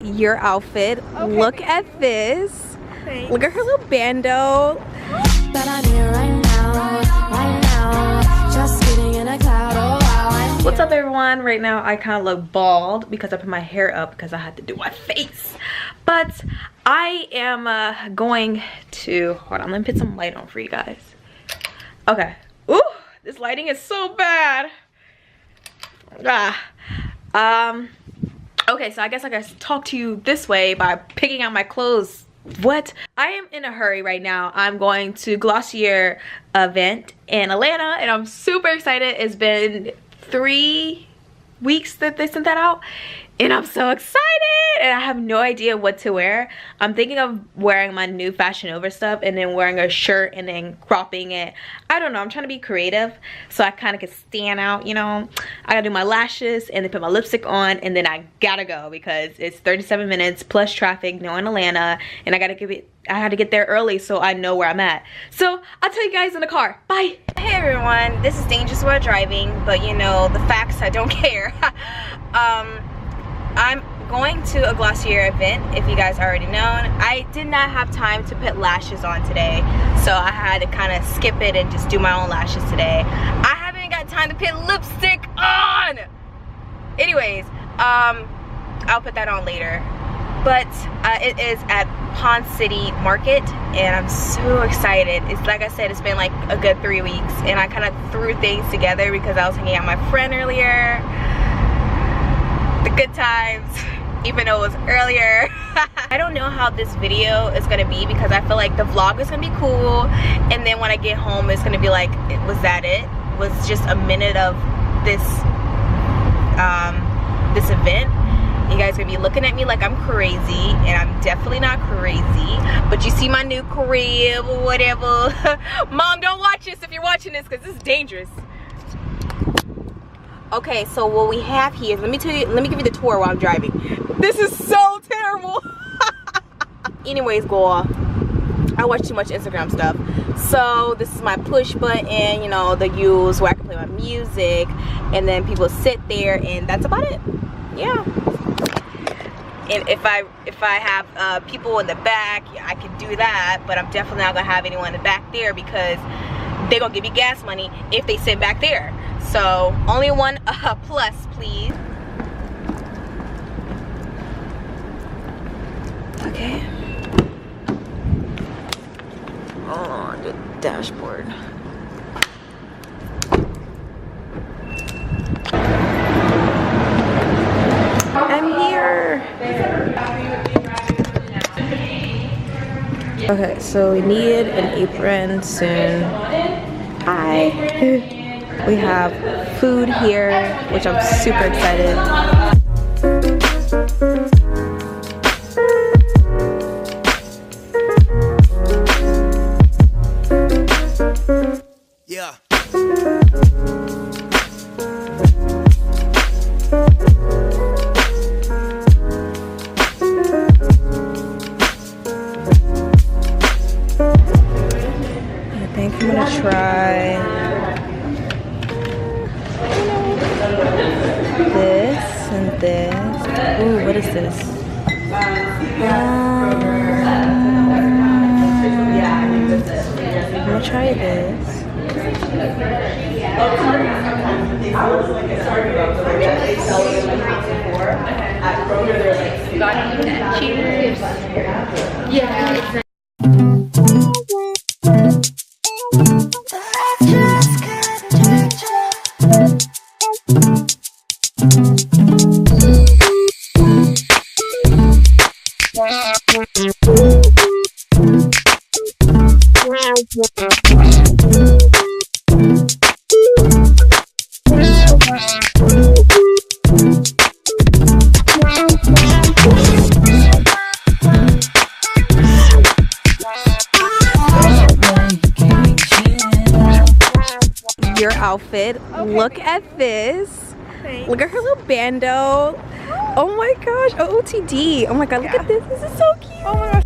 your outfit. Okay. Look at this. Thanks. Look at her little bandeau. But I'm here right now, just sitting in a cloud. Oh, wow, what's up everyone? Right now I kind of look bald because I put my hair up because I had to do my face. But I am going to, hold on, let me put some light on for you guys. Okay. Ooh, this lighting is so bad. Okay, so I guess I gotta talk to you this way by picking out my clothes. What? I am in a hurry right now. I'm going to GLOSSIER event in Atlanta and I'm super excited. It's been 3 weeks that they sent that out and I'm so excited and I have no idea what to wear. I'm thinking of wearing my new Fashion Over stuff and then wearing a shirt and then cropping it. I don't know, I'm trying to be creative so I kind of can stand out, you know. I gotta do my lashes and then put my lipstick on and then I gotta go because it's 37 minutes plus traffic, no, in Atlanta, and I had to get there early so I know where I'm at. So I'll tell you guys in the car. Bye. Hey everyone, this is dangerous while driving, but you know the facts, I don't care. I'm going to a GLOSSIER event, if you guys already know. I did not have time to put lashes on today, so I had to kind of skip it and just do my own lashes today. I haven't got time to put lipstick on. Anyways, I'll put that on later. But it is at Pond City Market and I'm so excited. It's like I said, it's been like a good 3 weeks and I kind of threw things together because I was hanging out with my friend earlier. The good times, even though it was earlier. I don't know how this video is gonna be because I feel like the vlog is gonna be cool and then when I get home it's gonna be like, was that it? Was just a minute of this this event. You guys are gonna be looking at me like I'm crazy and I'm definitely not crazy, but you see my new crib or whatever. Mom, don't watch this if you're watching this because this is dangerous. Okay, so what we have here, let me give you the tour while I'm driving. This is so terrible. Anyways, girl, I watch too much Instagram stuff. So this is my push button, you know, the use where I can play my music and then people sit there and that's about it. Yeah. And if I have people in the back, yeah, I can do that, but I'm definitely not gonna have anyone in the back there because they're gonna give me gas money if they sit back there. So only one plus, please. Okay. Oh, the dashboard. I'm here. Okay, so we need an apron soon. Hi. We have food here, which I'm super excited. Yeah. I think I'm gonna try this and this. Ooh, what is this? I'm gonna try this. Cheers. Yeah. Your outfit. Okay. Look at this. Thanks. Look at her little bandeau. Oh my gosh, OOTD. Oh my god, look at this. This is so cute. Oh my gosh.